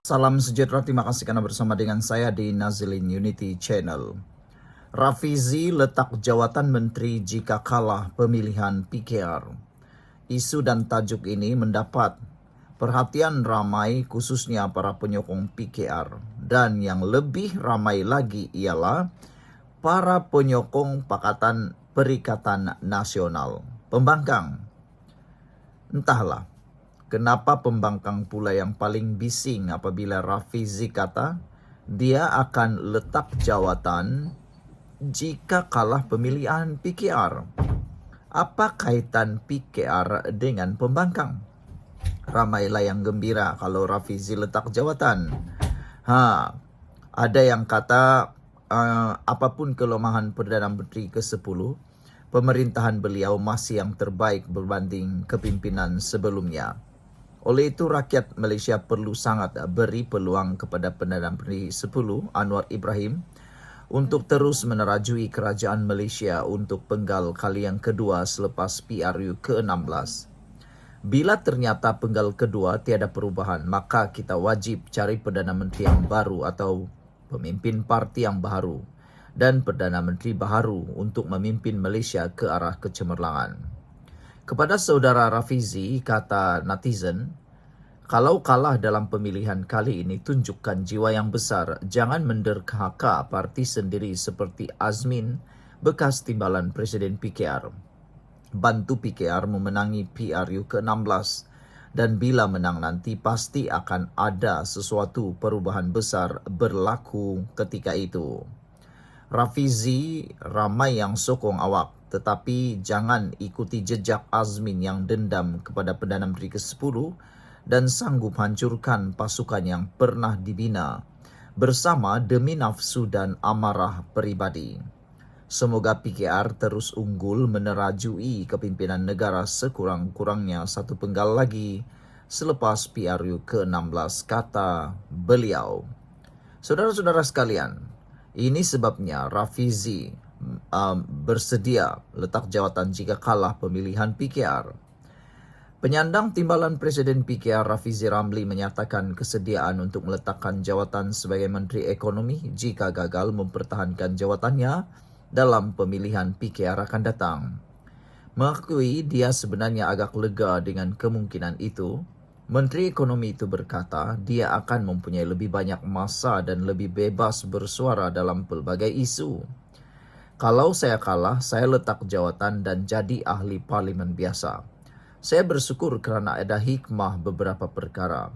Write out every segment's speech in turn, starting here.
Salam sejahtera, terima kasih karena bersama dengan saya di Nazilin Unity Channel. Rafizi letak jawatan menteri jika kalah pemilihan PKR. Isu dan tajuk ini mendapat perhatian ramai khususnya para penyokong PKR. Dan yang lebih ramai lagi ialah para penyokong Pakatan Perikatan Nasional, pembangkang. Entahlah, kenapa pembangkang pula yang paling bising apabila Rafizi kata dia akan letak jawatan jika kalah pemilihan PKR. Apa kaitan PKR dengan pembangkang? Ramailah yang gembira kalau Rafizi letak jawatan. Ada yang kata apapun kelemahan Perdana Menteri ke-10, pemerintahan beliau masih yang terbaik berbanding kepimpinan sebelumnya. Oleh itu rakyat Malaysia perlu sangat beri peluang kepada Perdana Menteri 10 Anwar Ibrahim untuk terus menerajui kerajaan Malaysia untuk penggal kali yang kedua selepas PRU ke-16. Bila ternyata penggal kedua tiada perubahan, maka kita wajib cari Perdana Menteri yang baru atau pemimpin parti yang baru dan Perdana Menteri baru untuk memimpin Malaysia ke arah kecemerlangan. Kepada saudara Rafizi, kata netizen, kalau kalah dalam pemilihan kali ini, tunjukkan jiwa yang besar. Jangan menderhaka parti sendiri seperti Azmin, bekas timbalan Presiden PKR. Bantu PKR memenangi PRU ke-16. Dan bila menang nanti, pasti akan ada sesuatu perubahan besar berlaku ketika itu. Rafizi, ramai yang sokong awak, tetapi jangan ikuti jejak Azmin yang dendam kepada Perdana Menteri ke-10 dan sanggup hancurkan pasukan yang pernah dibina bersama demi nafsu dan amarah peribadi. Semoga PKR terus unggul menerajui kepimpinan negara sekurang-kurangnya satu penggal lagi selepas PRU ke-16, kata beliau. Saudara-saudara sekalian, ini sebabnya Rafizi bersedia letak jawatan jika kalah pemilihan PKR. Penyandang timbalan Presiden PKR Rafizi Ramli menyatakan kesediaan untuk meletakkan jawatan sebagai Menteri Ekonomi jika gagal mempertahankan jawatannya dalam pemilihan PKR akan datang. Mengakui dia sebenarnya agak lega dengan kemungkinan itu, Menteri Ekonomi itu berkata dia akan mempunyai lebih banyak masa dan lebih bebas bersuara dalam pelbagai isu. Kalau saya kalah, saya letak jawatan dan jadi ahli parlimen biasa. Saya bersyukur kerana ada hikmah beberapa perkara.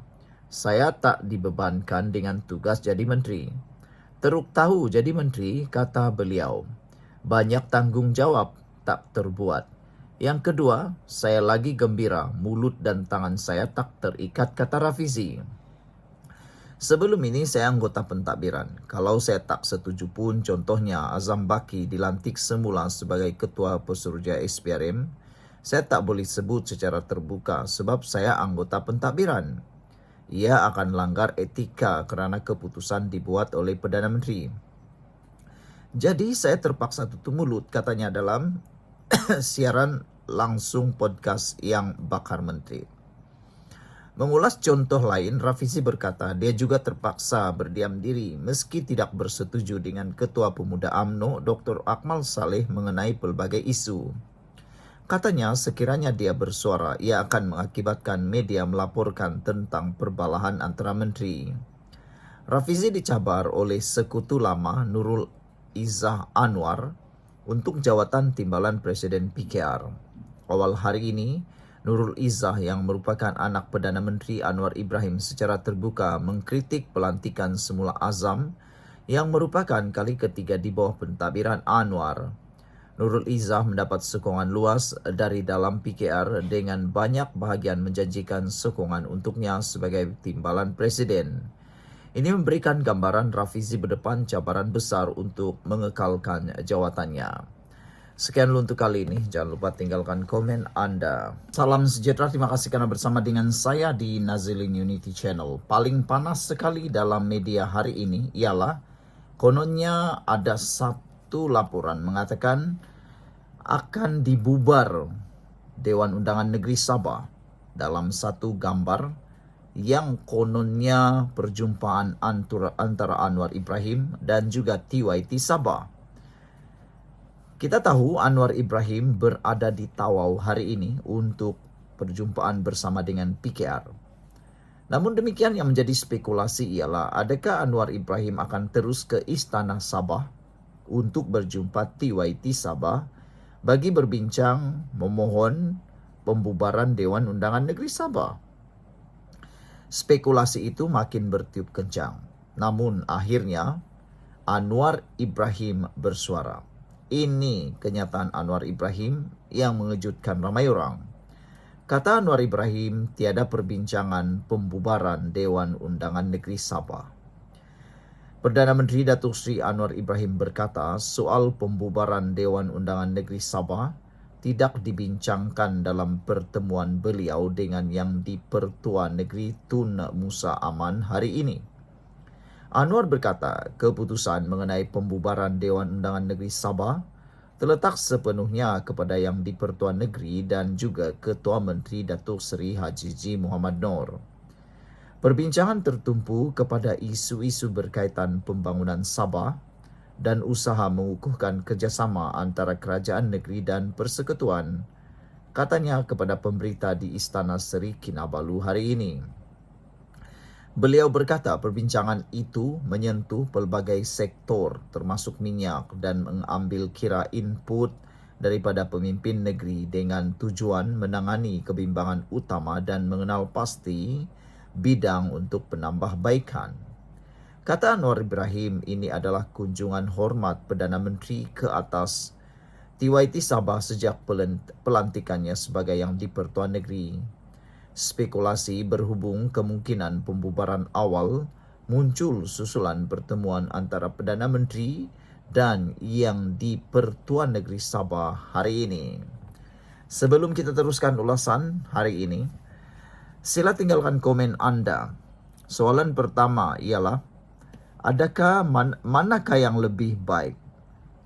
Saya tak dibebankan dengan tugas jadi menteri. Teruk tahu jadi menteri, kata beliau. Banyak tanggungjawab tak terbuat. Yang kedua, saya lagi gembira, mulut dan tangan saya tak terikat, kata Rafizi. Sebelum ini saya anggota pentadbiran. Kalau saya tak setuju pun, contohnya Azam Baki dilantik semula sebagai Ketua Pesuruhjaya SPRM, saya tak boleh sebut secara terbuka sebab saya anggota pentadbiran. Ia akan langgar etika kerana keputusan dibuat oleh Perdana Menteri. Jadi saya terpaksa tutup mulut, katanya dalam siaran langsung podcast yang bakar menteri. Mengulas contoh lain, Rafizi berkata dia juga terpaksa berdiam diri meski tidak bersetuju dengan Ketua Pemuda UMNO Dr. Akmal Saleh mengenai pelbagai isu. Katanya sekiranya dia bersuara, ia akan mengakibatkan media melaporkan tentang perbalahan antara menteri. Rafizi dicabar oleh sekutu lama Nurul Izzah Anwar untuk jawatan timbalan Presiden PKR. Awal hari ini, Nurul Izzah yang merupakan anak Perdana Menteri Anwar Ibrahim secara terbuka mengkritik pelantikan semula Azam yang merupakan kali ketiga di bawah pentadbiran Anwar. Nurul Izzah mendapat sokongan luas dari dalam PKR dengan banyak bahagian menjanjikan sokongan untuknya sebagai timbalan Presiden. Ini memberikan gambaran Rafizi berdepan cabaran besar untuk mengekalkan jawatannya. Sekian dulu untuk kali ini. Jangan lupa tinggalkan komen Anda. Salam sejahtera. Terima kasih karena bersama dengan saya di Nazilin Unity Channel. Paling panas sekali dalam media hari ini ialah kononnya ada satu laporan mengatakan akan dibubar Dewan Undangan Negeri Sabah dalam satu gambar yang kononnya perjumpaan antara Anwar Ibrahim dan juga TYT Sabah. Kita tahu Anwar Ibrahim berada di Tawau hari ini untuk perjumpaan bersama dengan PKR. Namun demikian, yang menjadi spekulasi ialah adakah Anwar Ibrahim akan terus ke Istana Sabah untuk berjumpa TYT Sabah bagi berbincang memohon pembubaran Dewan Undangan Negeri Sabah. Spekulasi itu makin bertiup kencang. Namun akhirnya Anwar Ibrahim bersuara. Ini kenyataan Anwar Ibrahim yang mengejutkan ramai orang. Kata Anwar Ibrahim, tiada perbincangan pembubaran Dewan Undangan Negeri Sabah. Perdana Menteri Datuk Seri Anwar Ibrahim berkata soal pembubaran Dewan Undangan Negeri Sabah tidak dibincangkan dalam pertemuan beliau dengan Yang di-Pertua Negeri Tun Musa Aman hari ini. Anwar berkata keputusan mengenai pembubaran Dewan Undangan Negeri Sabah terletak sepenuhnya kepada Yang di-Pertua Negeri dan juga Ketua Menteri Datuk Seri Haji G. Muhammad Noor. Perbincangan tertumpu kepada isu-isu berkaitan pembangunan Sabah dan usaha mengukuhkan kerjasama antara kerajaan negeri dan persekutuan, katanya kepada pemberita di Istana Seri Kinabalu hari ini. Beliau berkata perbincangan itu menyentuh pelbagai sektor termasuk minyak dan mengambil kira input daripada pemimpin negeri dengan tujuan menangani kebimbangan utama dan mengenal pasti bidang untuk penambahbaikan. Kata Anwar Ibrahim, ini adalah kunjungan hormat Perdana Menteri ke atas TYT Sabah sejak pelantikannya sebagai Yang di-Pertua Negeri. Spekulasi berhubung kemungkinan pembubaran awal muncul susulan pertemuan antara Perdana Menteri dan Yang di-Pertua Negeri Sabah hari ini. Sebelum kita teruskan ulasan hari ini, sila tinggalkan komen anda. Soalan pertama ialah, adakah manakah yang lebih baik?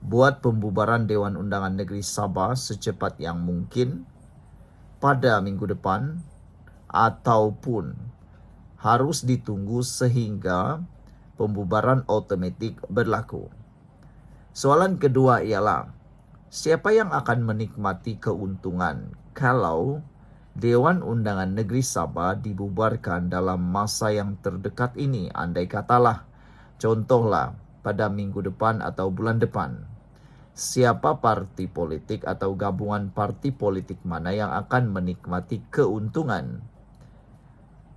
Buat pembubaran Dewan Undangan Negeri Sabah secepat yang mungkin pada minggu depan ataupun harus ditunggu sehingga pembubaran otomatik berlaku? Soalan kedua ialah, siapa yang akan menikmati keuntungan kalau Dewan Undangan Negeri Sabah dibubarkan dalam masa yang terdekat ini? Andai katalah, contohlah pada minggu depan atau bulan depan, siapa parti politik atau gabungan parti politik mana yang akan menikmati keuntungan?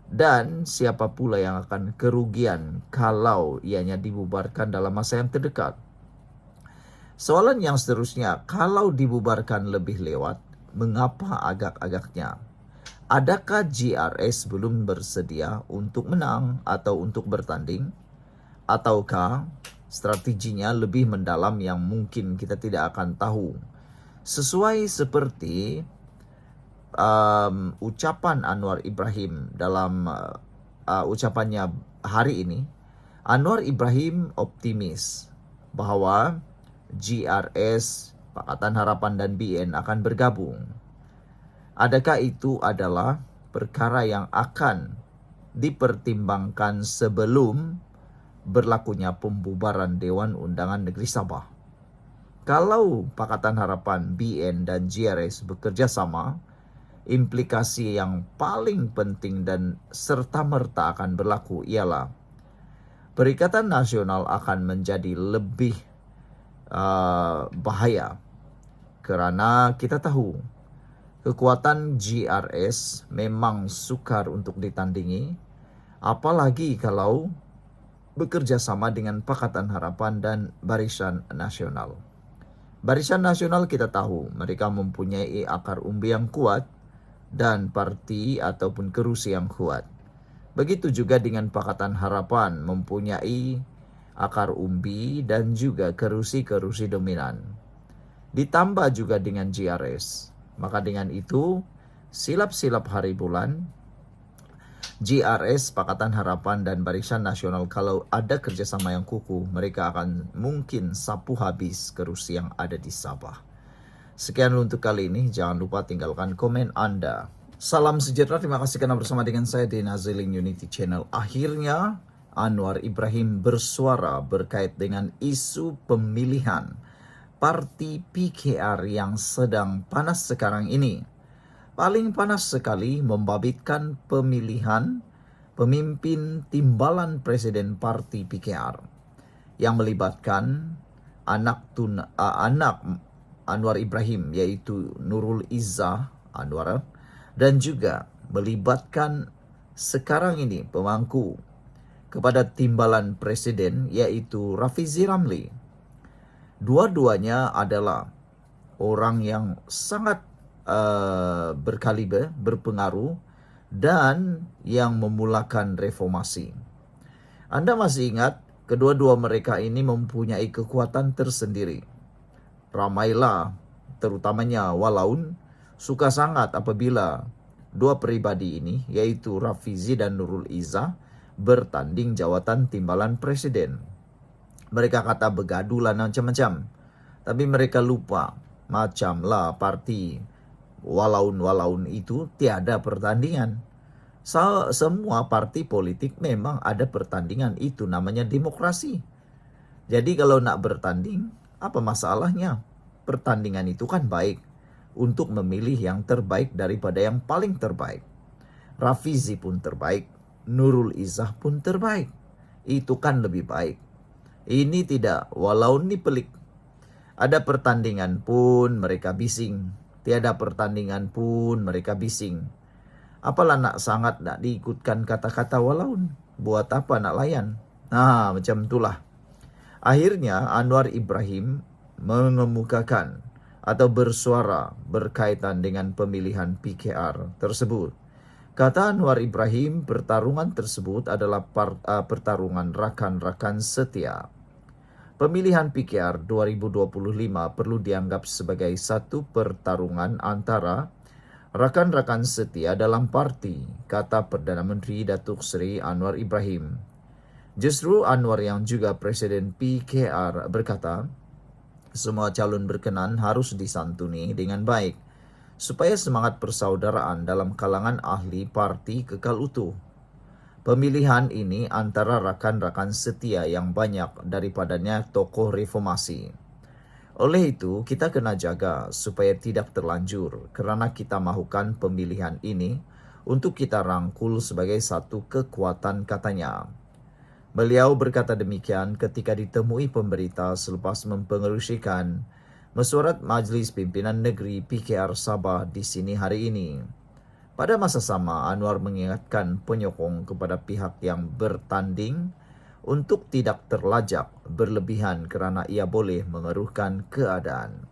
Dan siapa pula yang akan kerugian kalau ianya dibubarkan dalam masa yang terdekat? Soalan yang seterusnya, kalau dibubarkan lebih lewat, mengapa agak-agaknya? Adakah GRS belum bersedia untuk menang atau untuk bertanding? Ataukah strateginya lebih mendalam yang mungkin kita tidak akan tahu? Sesuai seperti ucapan Anwar Ibrahim dalam ucapannya hari ini, Anwar Ibrahim optimis bahawa GRS, Pakatan Harapan dan BN akan bergabung. Adakah itu adalah perkara yang akan dipertimbangkan sebelum berlakunya pembubaran Dewan Undangan Negeri Sabah? Kalau Pakatan Harapan, BN dan GRS bekerja sama, implikasi yang paling penting dan serta-merta akan berlaku ialah Perikatan Nasional akan menjadi lebih bahaya, kerana kita tahu kekuatan GRS memang sukar untuk ditandingi, apalagi kalau bekerja sama dengan Pakatan Harapan dan Barisan Nasional. Barisan Nasional kita tahu mereka mempunyai akar umbi yang kuat dan parti ataupun kerusi yang kuat. Begitu juga dengan Pakatan Harapan mempunyai akar umbi dan juga kerusi-kerusi dominan. Ditambah juga dengan GRS. Maka dengan itu, silap-silap hari bulan, GRS, Pakatan Harapan dan Barisan Nasional kalau ada kerjasama yang kukuh, mereka akan mungkin sapu habis kerusi yang ada di Sabah. Sekian untuk kali ini, jangan lupa tinggalkan komen anda. Salam sejahtera, terima kasih karena bersama dengan saya di Naziling Unity Channel. Akhirnya Anwar Ibrahim bersuara berkait dengan isu pemilihan parti PKR yang sedang panas sekarang ini. Paling panas sekali membabitkan pemilihan pemimpin timbalan presiden parti PKR yang melibatkan anak Anwar Ibrahim, yaitu Nurul Izzah Anwar, dan juga melibatkan sekarang ini pemangku kepada timbalan presiden, yaitu Rafizi Ramli. Dua-duanya adalah orang yang sangat berkaliber, berpengaruh, dan yang memulakan reformasi. Anda masih ingat, kedua-dua mereka ini mempunyai kekuatan tersendiri. Ramailah, terutamanya Walaun, suka sangat apabila dua pribadi ini, yaitu Rafizi dan Nurul Izzah, bertanding jawatan timbalan presiden. Mereka kata begaduh lah macam-macam. Tapi mereka lupa, macamlah parti Walaun itu tiada pertandingan. Semua parti politik memang ada pertandingan, itu namanya demokrasi. Jadi kalau nak bertanding, apa masalahnya? Pertandingan itu kan baik untuk memilih yang terbaik daripada yang paling terbaik. Rafizi pun terbaik, Nurul Izzah pun terbaik. Itu kan lebih baik. Ini tidak, Walaun ini pelik. Ada pertandingan pun mereka bising. Tiada pertandingan pun mereka bising. Apalah nak sangat nak diikutkan kata-kata Walaun. Buat apa nak layan? Nah, macam itulah. Akhirnya Anwar Ibrahim mengemukakan atau bersuara berkaitan dengan pemilihan PKR tersebut. Kata Anwar Ibrahim, pertarungan tersebut adalah pertarungan rakan-rakan setia. Pemilihan PKR 2025 perlu dianggap sebagai satu pertarungan antara rakan-rakan setia dalam parti, kata Perdana Menteri Datuk Seri Anwar Ibrahim. Justru Anwar yang juga Presiden PKR berkata, semua calon berkenan harus disantuni dengan baik, supaya semangat persaudaraan dalam kalangan ahli parti kekal utuh. Pemilihan ini antara rakan-rakan setia yang banyak daripadanya tokoh reformasi. Oleh itu, kita kena jaga supaya tidak terlanjur kerana kita mahukan pemilihan ini untuk kita rangkul sebagai satu kekuatan, katanya. Beliau berkata demikian ketika ditemui pemberita selepas mempengerusikan mesyuarat Majlis Pimpinan Negeri PKR Sabah di sini hari ini. Pada masa sama, Anwar mengingatkan penyokong kepada pihak yang bertanding untuk tidak terlajak berlebihan kerana ia boleh mengeruhkan keadaan.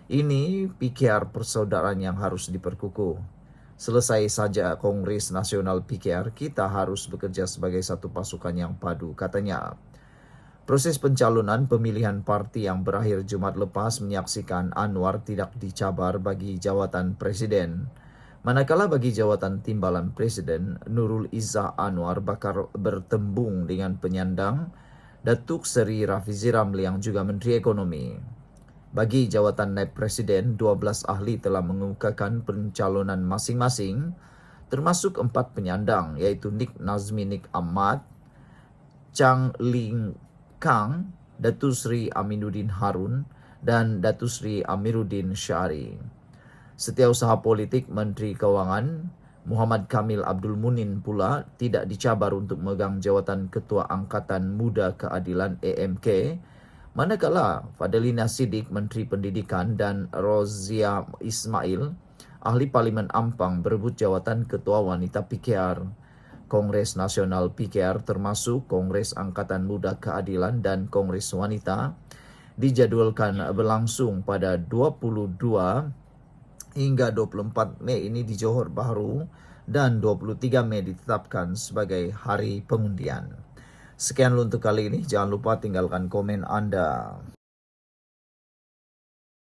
Ini PKR persaudaraan yang harus diperkukuh. Selesai saja Kongres Nasional PKR, kita harus bekerja sebagai satu pasukan yang padu, katanya. Proses pencalonan pemilihan parti yang berakhir Jumat lepas menyaksikan Anwar tidak dicabar bagi jawatan presiden. Manakala bagi jawatan timbalan presiden, Nurul Izzah Anwar bakal bertembung dengan penyandang Datuk Seri Rafizi Ramli yang juga Menteri Ekonomi. Bagi jawatan naib presiden, 12 ahli telah mengemukakan pencalonan masing-masing, termasuk 4 penyandang, iaitu Nik Nazmi Nik Ahmad, Chang Ling Kang, Datuk Seri Aminuddin Harun, dan Datuk Seri Amiruddin Syari. Setiausaha politik Menteri Kewangan Muhammad Kamil Abdul Munin pula tidak dicabar untuk memegang jawatan Ketua Angkatan Muda Keadilan AMK, manakala Fadlina Siddiq Menteri Pendidikan dan Rozia Ismail Ahli Parlimen Ampang berebut jawatan Ketua Wanita PKR. Kongres Nasional PKR termasuk Kongres Angkatan Muda Keadilan dan Kongres Wanita dijadwalkan berlangsung pada 22 hingga 24 Mei ini di Johor Bahru, dan 23 Mei ditetapkan sebagai hari pengundian. Sekian untuk kali ini, jangan lupa tinggalkan komen Anda.